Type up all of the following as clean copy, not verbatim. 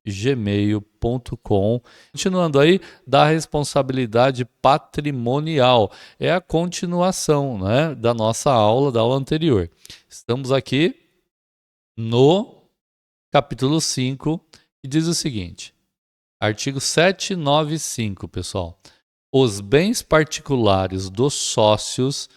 gmail.com. Continuando aí, da responsabilidade patrimonial. É a continuação, né, da nossa aula, da aula anterior. Estamos aqui no capítulo 5, que diz o seguinte, artigo 795, pessoal. Os bens particulares dos sócios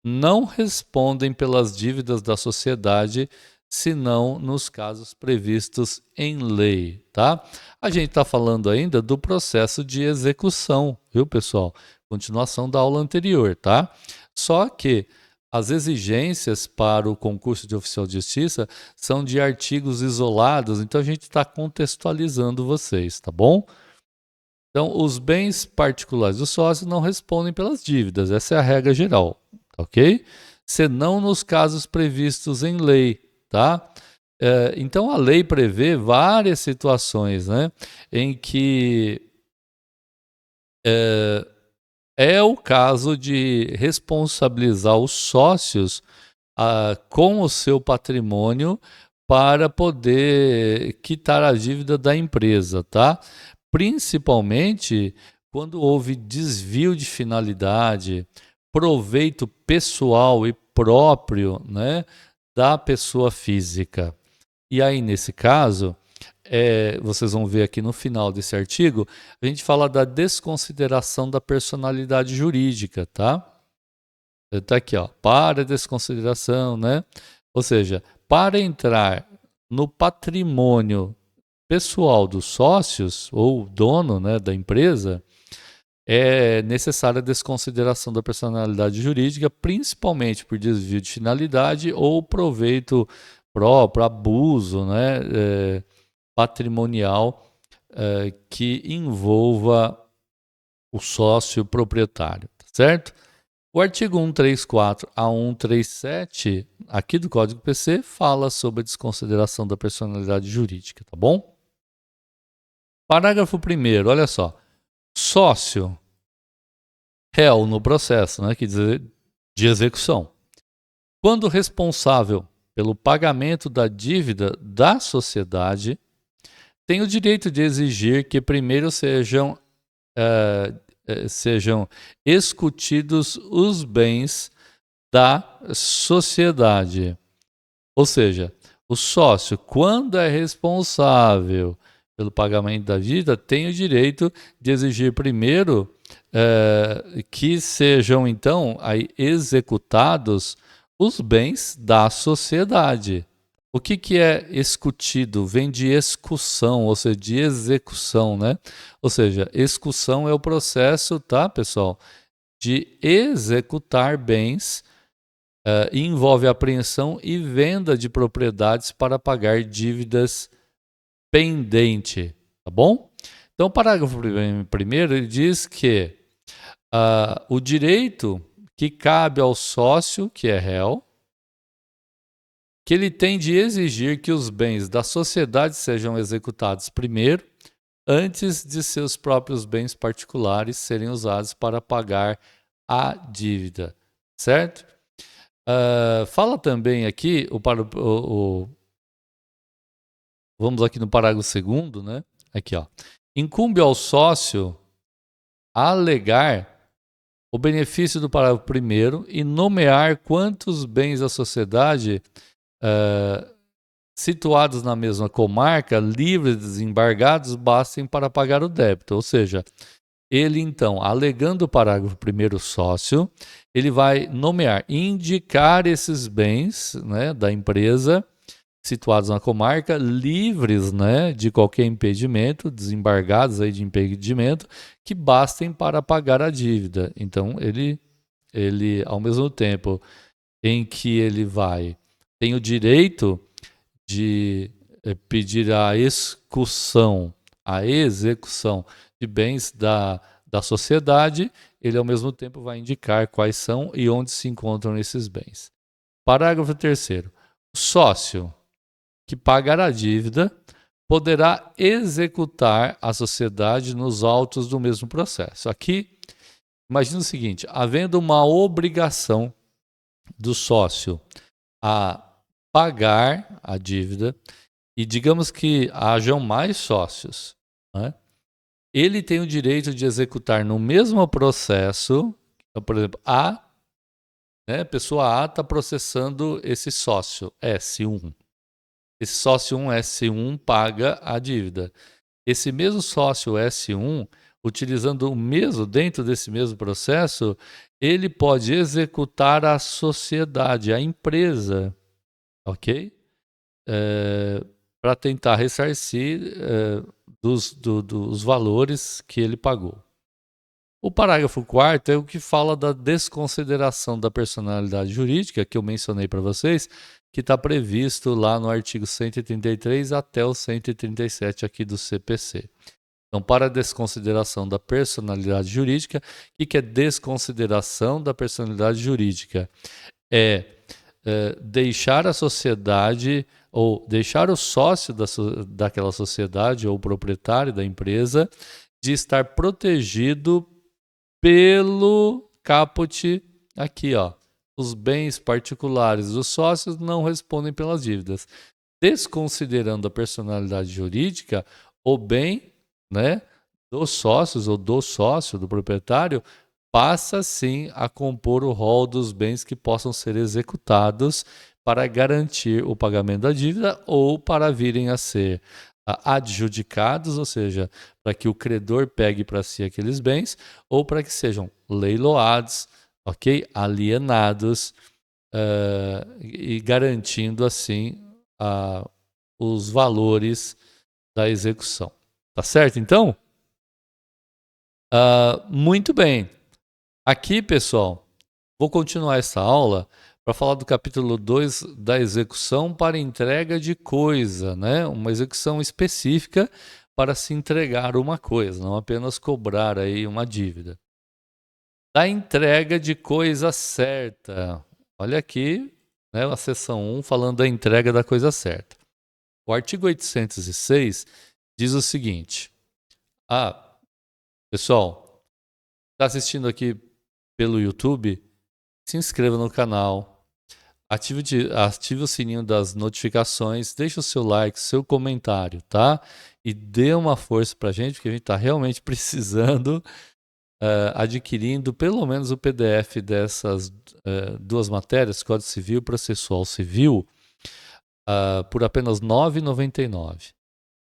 não respondem pelas dívidas da sociedade, senão nos casos previstos em lei, tá? A gente está falando ainda do processo de execução, viu, pessoal? Continuação da aula anterior, tá? Só que as exigências para o concurso de oficial de justiça são de artigos isolados, então a gente está contextualizando vocês, tá bom? Então, os bens particulares do sócio não respondem pelas dívidas, essa é a regra geral, tá ok? Senão nos casos previstos em lei, tá? Então, a lei prevê várias situações, né, em que é o caso de responsabilizar os sócios com o seu patrimônio para poder quitar a dívida da empresa, tá? Principalmente quando houve desvio de finalidade, proveito pessoal e próprio, né, da pessoa física. E aí, nesse caso, vocês vão ver aqui no final desse artigo, a gente fala da desconsideração da personalidade jurídica, tá? Tá aqui, ó, para desconsideração, né? Ou seja, para entrar no patrimônio pessoal dos sócios ou dono, né, da empresa, é necessária a desconsideração da personalidade jurídica, principalmente por desvio de finalidade ou proveito próprio, abuso, né, patrimonial que envolva o sócio proprietário, tá certo? O artigo 134 a 137, aqui do Código PC, fala sobre a desconsideração da personalidade jurídica, tá bom? Parágrafo 1º, olha só. Sócio, réu no processo, né, que diz de execução. Quando responsável pelo pagamento da dívida da sociedade, tem o direito de exigir que primeiro sejam escutidos os bens da sociedade. Ou seja, o sócio, quando é responsável pelo pagamento da dívida, tem o direito de exigir primeiro que sejam, então, aí, executados os bens da sociedade. O que é escutido? Vem de execução, ou seja, de execução, né? Ou seja, execução é o processo, tá, pessoal, de executar bens e envolve apreensão e venda de propriedades para pagar dívidas pendentes, tá bom? Então, o parágrafo primeiro ele diz que o direito que cabe ao sócio, que é réu, que ele tem de exigir que os bens da sociedade sejam executados primeiro, antes de seus próprios bens particulares serem usados para pagar a dívida, certo? Fala também aqui, vamos aqui no parágrafo 2º, né? Aqui, ó. Incumbe ao sócio alegar o benefício do parágrafo 1º e nomear quantos bens da sociedade situados na mesma comarca, livres e desembargados, bastem para pagar o débito. Ou seja, ele então, alegando o parágrafo 1º sócio, ele vai nomear, indicar esses bens, né, da empresa situados na comarca, livres, né, de qualquer impedimento, desembargados aí de impedimento, que bastem para pagar a dívida. Então, ele ao mesmo tempo em que ele tem o direito de pedir a execução de bens da sociedade, ele ao mesmo tempo vai indicar quais são e onde se encontram esses bens. Parágrafo 3º. O sócio que pagar a dívida poderá executar a sociedade nos autos do mesmo processo. Aqui, imagina o seguinte, havendo uma obrigação do sócio a pagar a dívida e digamos que hajam mais sócios, né? Ele tem o direito de executar no mesmo processo, então, por exemplo, a pessoa A está processando esse sócio S1. Esse sócio 1 S1 paga a dívida. Esse mesmo sócio S1, utilizando o mesmo, dentro desse mesmo processo, ele pode executar a sociedade, a empresa, ok? Para tentar ressarcir dos valores que ele pagou. O parágrafo 4º é o que fala da desconsideração da personalidade jurídica, que eu mencionei para vocês, que está previsto lá no artigo 133 até o 137 aqui do CPC. Então, para a desconsideração da personalidade jurídica, o que é desconsideração da personalidade jurídica? Deixar a sociedade ou deixar o sócio daquela sociedade ou o proprietário da empresa de estar protegido pelo caput aqui, ó. Os bens particulares dos sócios não respondem pelas dívidas. Desconsiderando a personalidade jurídica, o bem, né, dos sócios ou do sócio, do proprietário, passa sim a compor o rol dos bens que possam ser executados para garantir o pagamento da dívida ou para virem a ser adjudicados, ou seja, para que o credor pegue para si aqueles bens ou para que sejam leiloados, ok? Alienados e garantindo assim os valores da execução. Tá certo, então? Muito bem. Aqui, pessoal, vou continuar essa aula para falar do capítulo 2 da execução para entrega de coisa, né? Uma execução específica para se entregar uma coisa, não apenas cobrar aí uma dívida. Da entrega de coisa certa. Olha aqui, né, a seção 1 falando da entrega da coisa certa. O artigo 806 diz o seguinte: pessoal, está assistindo aqui pelo YouTube, se inscreva no canal, ative o sininho das notificações, deixe o seu like, seu comentário, tá? E dê uma força pra gente, porque a gente está realmente precisando, adquirindo pelo menos o PDF dessas duas matérias, Código Civil e Processual Civil, por apenas R$ 9,99.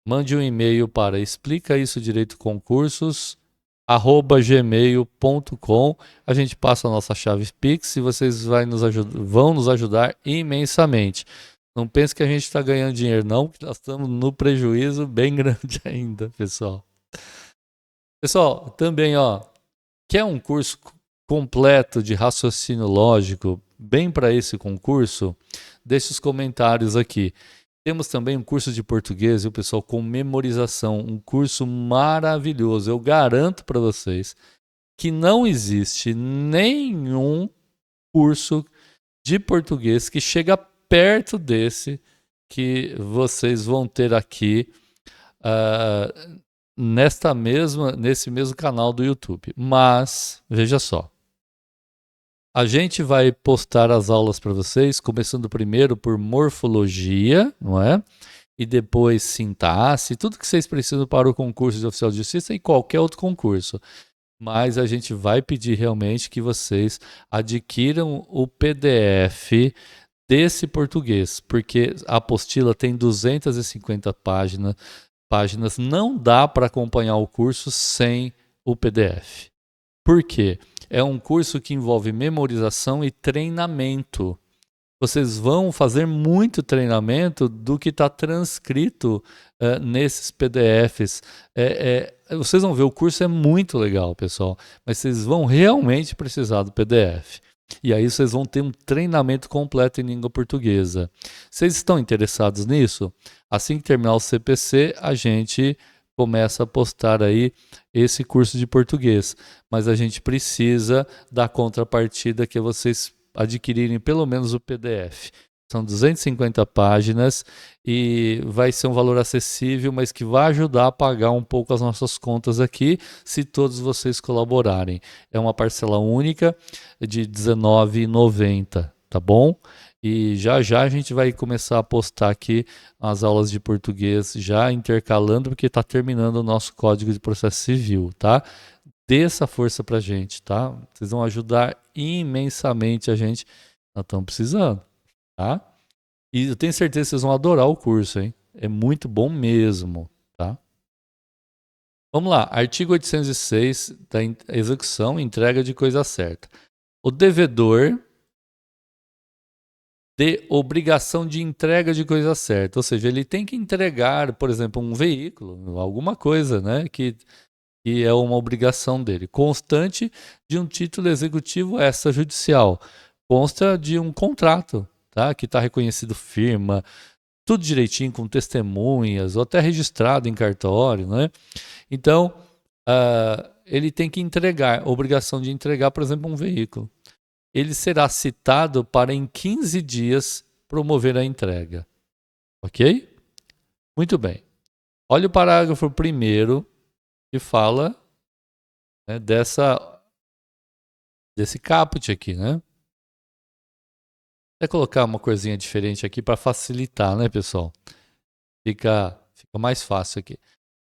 Mande um e-mail para explicaisodireitoconcursos@gmail.com. A gente passa a nossa chave Pix e vocês vão nos ajudar imensamente. Não pense que a gente está ganhando dinheiro, não, porque nós estamos no prejuízo bem grande ainda, pessoal. Pessoal, também, quer um curso completo de raciocínio lógico, bem para esse concurso? Deixe os comentários aqui. Temos também um curso de português, e o pessoal, com memorização, um curso maravilhoso. Eu garanto para vocês que não existe nenhum curso de português que chega perto desse que vocês vão ter aqui nesse mesmo canal do YouTube. Mas, veja só, a gente vai postar as aulas para vocês, começando primeiro por morfologia, não é? E depois sintaxe, tudo que vocês precisam para o concurso de oficial de justiça e qualquer outro concurso. Mas a gente vai pedir realmente que vocês adquiram o PDF desse português, porque a apostila tem 250 páginas, não dá para acompanhar o curso sem o PDF. Por quê? É um curso que envolve memorização e treinamento. Vocês vão fazer muito treinamento do que está transcrito nesses PDFs. Vocês vão ver, o curso é muito legal, pessoal, mas vocês vão realmente precisar do PDF. E aí vocês vão ter um treinamento completo em língua portuguesa. Vocês estão interessados nisso? Assim que terminar o CPC, a gente começa a postar aí esse curso de português. Mas a gente precisa da contrapartida, que é vocês adquirirem pelo menos o PDF. São 250 páginas e vai ser um valor acessível, mas que vai ajudar a pagar um pouco as nossas contas aqui, se todos vocês colaborarem. É uma parcela única de R$19,90, tá bom? E já já a gente vai começar a postar aqui as aulas de português, já intercalando, porque está terminando o nosso Código de Processo Civil, tá? Dê essa força pra gente, tá? Vocês vão ajudar imensamente a gente. Nós estamos precisando, tá? E eu tenho certeza que vocês vão adorar o curso, hein? É muito bom mesmo, tá? Vamos lá, artigo 806 da execução e entrega de coisa certa. O devedor de obrigação de entrega de coisa certa, ou seja, ele tem que entregar, por exemplo, um veículo, alguma coisa, né, que é uma obrigação dele, constante de um título executivo extrajudicial, consta de um contrato, tá, que está reconhecido firma, tudo direitinho, com testemunhas, ou até registrado em cartório, né? Então, ele tem que entregar, obrigação de entregar, por exemplo, um veículo. Ele será citado para em 15 dias promover a entrega. Ok? Muito bem. Olha o parágrafo 1º que fala, né, desse caput aqui, né? Vou colocar uma coisinha diferente aqui para facilitar, né, pessoal? Fica mais fácil aqui.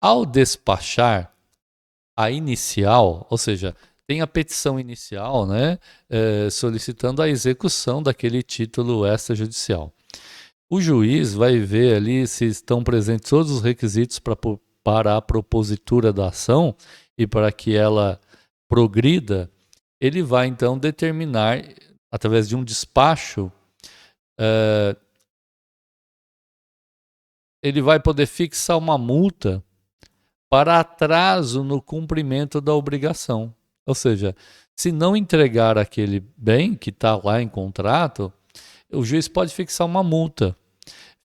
Ao despachar a inicial, ou seja, tem a petição inicial, né, solicitando a execução daquele título extrajudicial. O juiz vai ver ali se estão presentes todos os requisitos para a propositura da ação e para que ela progrida. Ele vai então determinar, através de um despacho, ele vai poder fixar uma multa para atraso no cumprimento da obrigação. Ou seja, se não entregar aquele bem que está lá em contrato, o juiz pode fixar uma multa,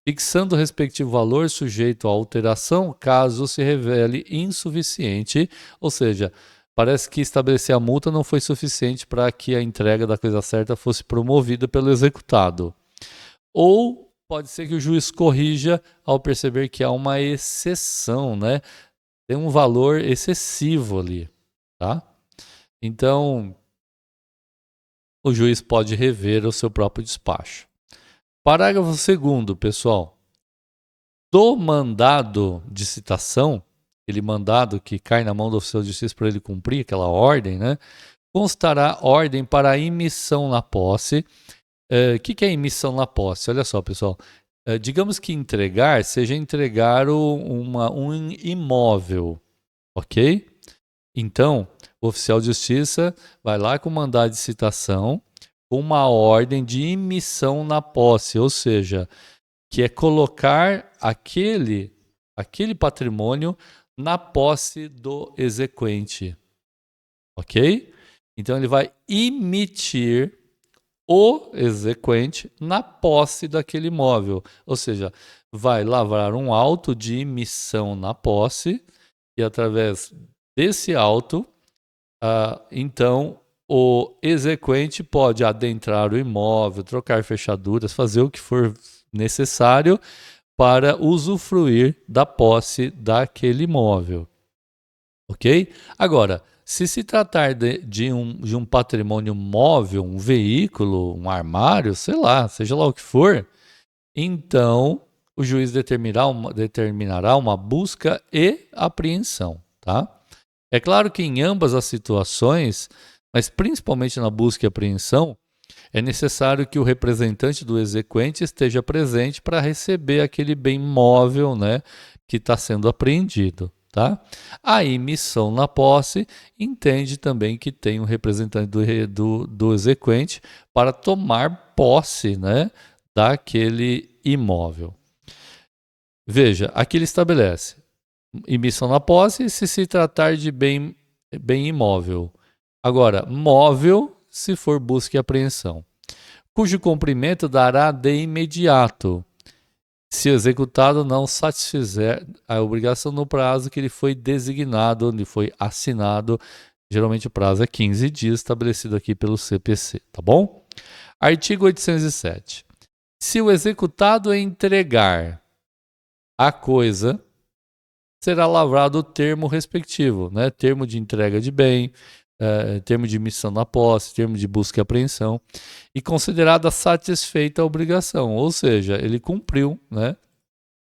fixando o respectivo valor sujeito à alteração caso se revele insuficiente, ou seja, parece que estabelecer a multa não foi suficiente para que a entrega da coisa certa fosse promovida pelo executado. Ou pode ser que o juiz corrija ao perceber que há uma exceção, né? Tem um valor excessivo ali, tá? Então, o juiz pode rever o seu próprio despacho. Parágrafo 2º, pessoal. Do mandado de citação, aquele mandado que cai na mão do oficial de justiça para ele cumprir aquela ordem, né? Constará ordem para a emissão na posse. O que é emissão na posse? Olha só, pessoal. Digamos que entregar seja entregar um imóvel, ok? Então, o oficial de justiça vai lá com mandado de citação, com uma ordem de emissão na posse, ou seja, que é colocar aquele patrimônio na posse do exequente, ok? Então, ele vai emitir o exequente na posse daquele imóvel, ou seja, vai lavrar um auto de emissão na posse e através desse auto, então o exequente pode adentrar o imóvel, trocar fechaduras, fazer o que for necessário para usufruir da posse daquele imóvel. Ok? Agora, se tratar de um patrimônio móvel, um veículo, um armário, sei lá, seja lá o que for, então o juiz determinará uma busca e apreensão, tá? É claro que em ambas as situações, mas principalmente na busca e apreensão, é necessário que o representante do exequente esteja presente para receber aquele bem móvel, né, que está sendo apreendido. Tá? A emissão na posse entende também que tem um representante do exequente para tomar posse, né, daquele imóvel. Veja, aqui ele estabelece emissão na posse se tratar de bem imóvel. Agora, móvel se for busca e apreensão, cujo cumprimento dará de imediato, se o executado não satisfizer a obrigação no prazo que ele foi designado, onde foi assinado. Geralmente o prazo é 15 dias, estabelecido aqui pelo CPC, tá bom? Artigo 807. Se o executado entregar a coisa, será lavrado o termo respectivo, né? Termo de entrega de bem, termo de missão na posse, termo de busca e apreensão, e considerada satisfeita a obrigação, ou seja, ele cumpriu, né?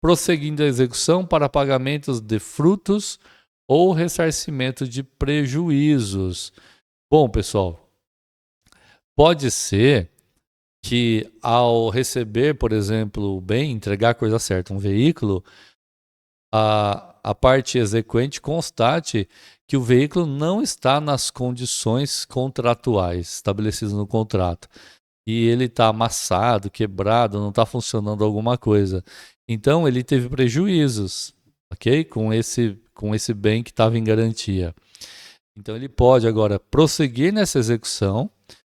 Prosseguindo a execução para pagamentos de frutos ou ressarcimento de prejuízos. Bom, pessoal, pode ser que ao receber, por exemplo, o bem, entregar a coisa certa, um veículo, a parte exequente constate que o veículo não está nas condições contratuais estabelecidas no contrato. E ele está amassado, quebrado, não está funcionando alguma coisa. Então ele teve prejuízos, ok? Com esse bem que estava em garantia. Então ele pode agora prosseguir nessa execução,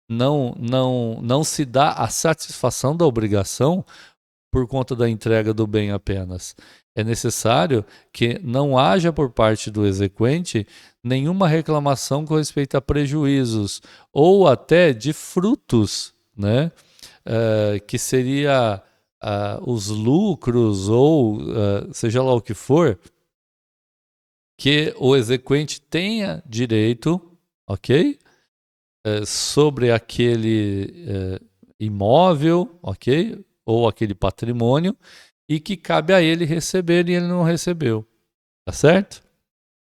não se dá a satisfação da obrigação por conta da entrega do bem apenas. É necessário que não haja por parte do exequente nenhuma reclamação com respeito a prejuízos ou até de frutos, né? Que seria os lucros ou seja lá o que for, que o exequente tenha direito, ok? Sobre aquele imóvel, ok? Ou aquele patrimônio, e que cabe a ele receber e ele não recebeu, tá certo?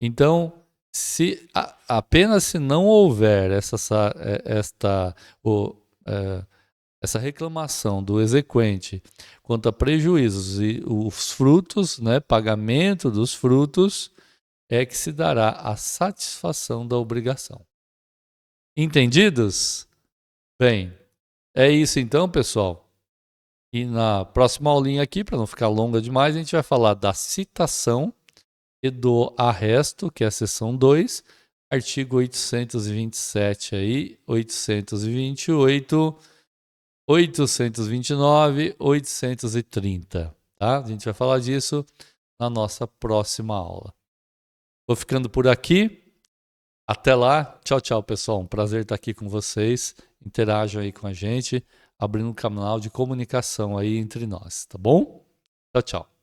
Então, apenas se não houver essa reclamação do exequente quanto a prejuízos e os frutos, né, pagamento dos frutos, é que se dará a satisfação da obrigação. Entendidos? Bem, é isso então, pessoal. E na próxima aulinha aqui, para não ficar longa demais, a gente vai falar da citação e do arresto, que é a seção 2, artigo 827 aí, 828, 829, 830, tá? A gente vai falar disso na nossa próxima aula. Vou ficando por aqui. Até lá. Tchau, tchau, pessoal. Um prazer estar aqui com vocês. Interajam aí com a gente, abrindo um canal de comunicação aí entre nós, tá bom? Tchau, tchau.